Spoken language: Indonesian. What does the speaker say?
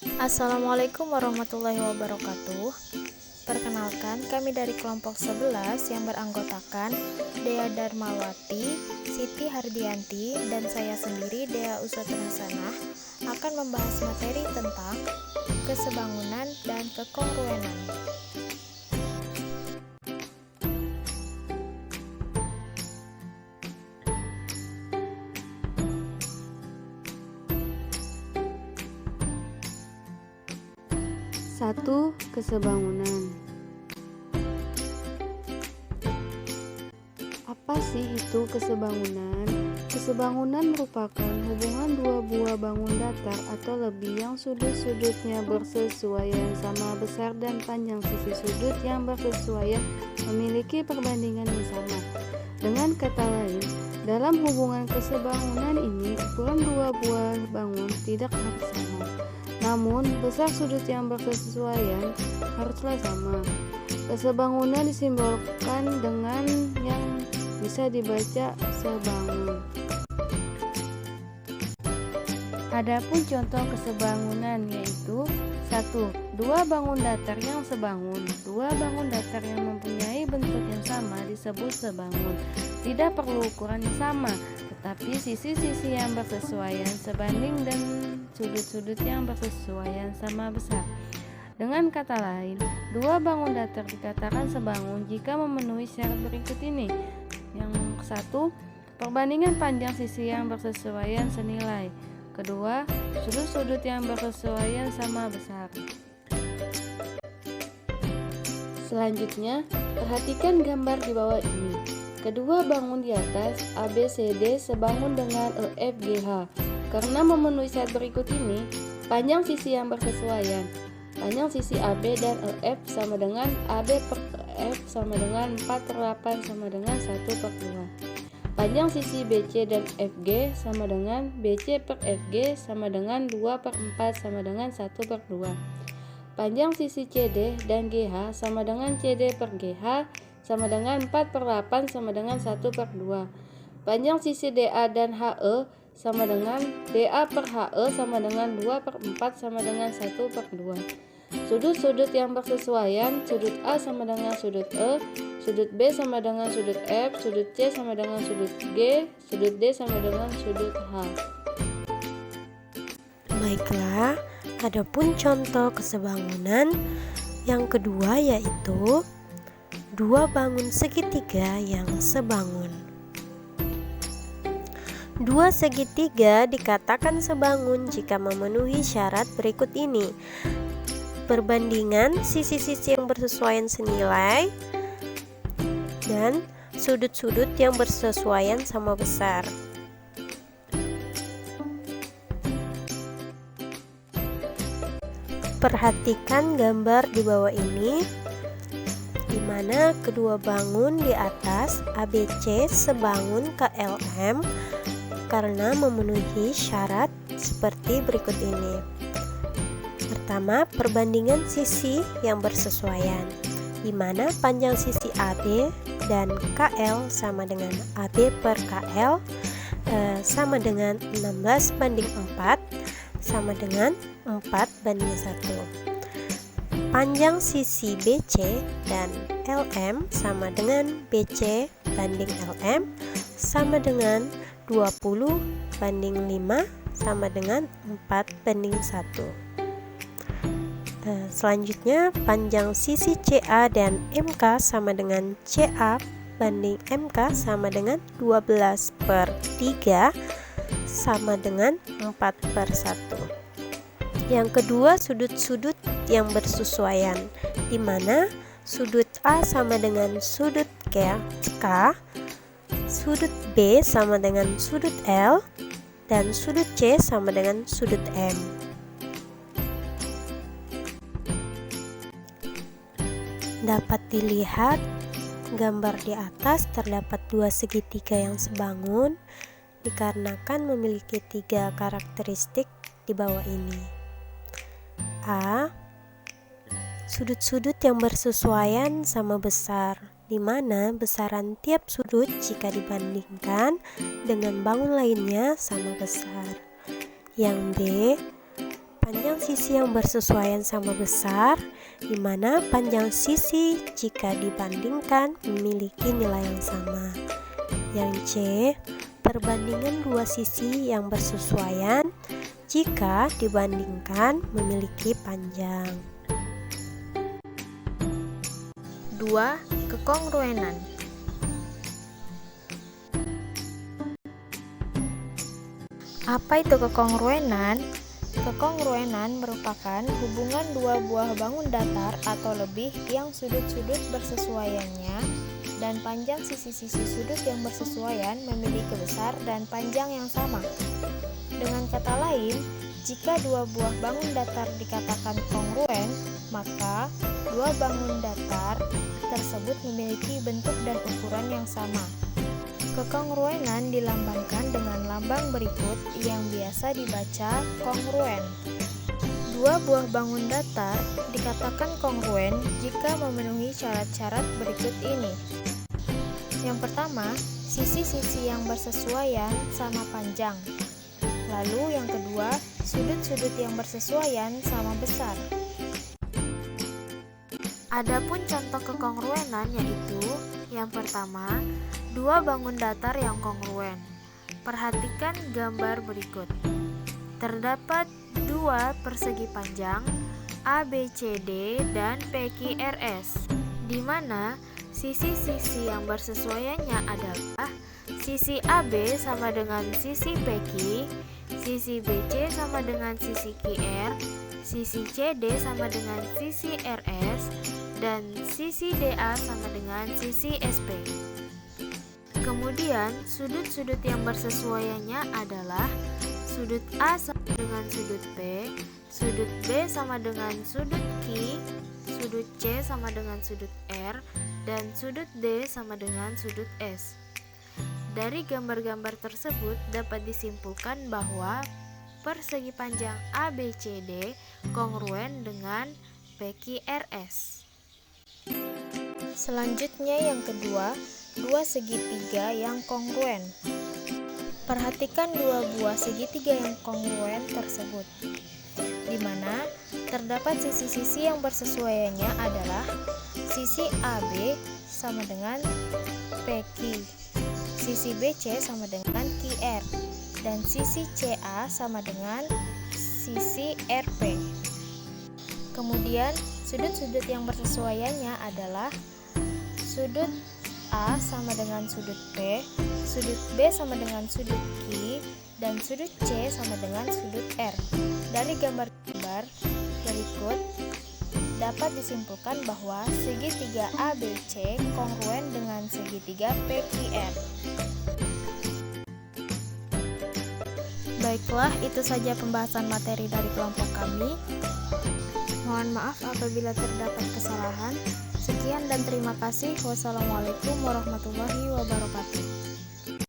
Assalamualaikum warahmatullahi wabarakatuh. Perkenalkan, kami dari kelompok 11 yang beranggotakan Dea Darmawati, Siti Hardianti, dan saya sendiri Dea Uswatun Hasanah akan membahas materi tentang kesebangunan dan kekongruenan. Satu, kesebangunan. Apa sih itu kesebangunan? Kesebangunan merupakan hubungan dua buah bangun datar atau lebih yang sudut-sudutnya bersesuaian sama besar dan panjang sisi sudut yang bersesuaian memiliki perbandingan yang sama. Dengan kata lain, dalam hubungan kesebangunan ini ukuran dua buah bangun tidak harus sama. Namun, besar sudut yang bersesuaian haruslah sama. Kesebangunan disimbolkan dengan yang bisa dibaca sebangun. Adapun contoh kesebangunan yaitu 1. Dua bangun datar yang sebangun. Dua bangun datar yang mempunyai bentuk yang sama disebut sebangun. Tidak perlu ukuran yang sama, tetapi sisi-sisi yang bersesuaian sebanding dan sudut-sudut yang bersesuaian sama besar. Dengan kata lain, dua bangun datar dikatakan sebangun jika memenuhi syarat berikut ini. Yang satu, perbandingan panjang sisi yang bersesuaian senilai. Kedua, sudut-sudut yang bersesuaian sama besar. Selanjutnya, perhatikan gambar di bawah ini. Kedua bangun di atas ABCD sebangun dengan EFGH. Karena memenuhi syarat berikut ini, panjang sisi yang bersesuaian. Panjang sisi AB dan EF sama dengan AB per EF sama dengan 4/8 sama dengan 1/2. Panjang sisi BC dan FG sama dengan BC per FG sama dengan 2/4 sama dengan 1/2. Panjang sisi CD dan GH sama dengan CD per GH sama dengan 4/8 sama dengan 1/2. Panjang sisi DA dan HE sama dengan DA per HE sama dengan 2/4 sama dengan 1/2. Sudut-sudut yang bersesuaian, sudut A sama dengan sudut E, sudut B sama dengan sudut F, sudut C sama dengan sudut G, sudut D sama dengan sudut H. Baiklah, adapun contoh kesebangunan yang kedua yaitu dua bangun segitiga yang sebangun. Dua segitiga dikatakan sebangun jika memenuhi syarat berikut ini. Perbandingan sisi-sisi yang bersesuaian senilai dan sudut-sudut yang bersesuaian sama besar. Perhatikan gambar di bawah ini, di mana kedua bangun di atas ABC sebangun KLM karena memenuhi syarat seperti berikut ini. Pertama, perbandingan sisi yang bersesuaian, di mana panjang sisi AB dan KL sama dengan AB per KL sama dengan 16/4 sama dengan 4/1. Panjang sisi BC dan LM sama dengan BC banding LM sama dengan 20/5 sama dengan 4/1. Selanjutnya, panjang sisi CA dan MK sama dengan CA banding MK sama dengan 12/3 sama dengan 4/1. Yang kedua, sudut-sudut yang bersesuaian, di mana sudut A sama dengan sudut K, sudut B sama dengan sudut L, dan sudut C sama dengan sudut M. Dapat dilihat gambar di atas terdapat dua segitiga yang sebangun dikarenakan memiliki tiga karakteristik di bawah ini. A. Sudut-sudut yang bersesuaian sama besar, di mana besaran tiap sudut jika dibandingkan dengan bangun lainnya sama besar. Yang B. Panjang panjang sisi yang bersesuaian sama besar, di mana panjang sisi jika dibandingkan memiliki nilai yang sama. Yang C, perbandingan dua sisi yang bersesuaian jika dibandingkan memiliki panjang. 2. Kekongruenan. Apa itu kekongruenan? Kekongruenan merupakan hubungan dua buah bangun datar atau lebih yang sudut-sudut bersesuaiannya dan panjang sisi-sisi sudut yang bersesuaian memiliki besar dan panjang yang sama. Dengan kata lain, jika dua buah bangun datar dikatakan kongruen, maka dua bangun datar tersebut memiliki bentuk dan ukuran yang sama. Kekongruenan dilambangkan dengan lambang berikut yang biasa dibaca kongruen. Dua buah bangun datar dikatakan kongruen jika memenuhi syarat-syarat berikut ini. Yang pertama, sisi-sisi yang bersesuaian sama panjang. Lalu yang kedua, sudut-sudut yang bersesuaian sama besar. Adapun contoh kekongruenan yaitu yang pertama, dua bangun datar yang kongruen. Perhatikan gambar berikut. Terdapat dua persegi panjang ABCD dan PQRS, di mana sisi-sisi yang bersesuaiannya adalah sisi AB sama dengan sisi PQ, sisi BC sama dengan sisi QR, sisi CD sama dengan sisi RS, dan sisi DA sama dengan sisi SP. Kemudian, sudut-sudut yang bersesuaiannya adalah sudut A sama dengan sudut B, sudut B sama dengan sudut Q, sudut C sama dengan sudut R, dan sudut D sama dengan sudut S. Dari gambar-gambar tersebut dapat disimpulkan bahwa persegi panjang ABCD kongruen dengan PQRS. Selanjutnya yang kedua, dua segitiga yang kongruen. Perhatikan dua buah segitiga yang kongruen tersebut, di mana terdapat sisi-sisi yang bersesuaiannya adalah sisi AB sama dengan PQ, sisi BC sama dengan QR, dan sisi CA sama dengan sisi RP. Kemudian, sudut-sudut yang bersesuaiannya adalah sudut A sama dengan sudut B, sudut B sama dengan sudut Q, dan sudut C sama dengan sudut R. Dari gambar-gambar berikut dapat disimpulkan bahwa segitiga ABC kongruen dengan segitiga PQR. Baiklah, itu saja pembahasan materi dari kelompok kami. Mohon maaf apabila terdapat kesalahan. Sekian dan terima kasih. Wassalamualaikum warahmatullahi wabarakatuh.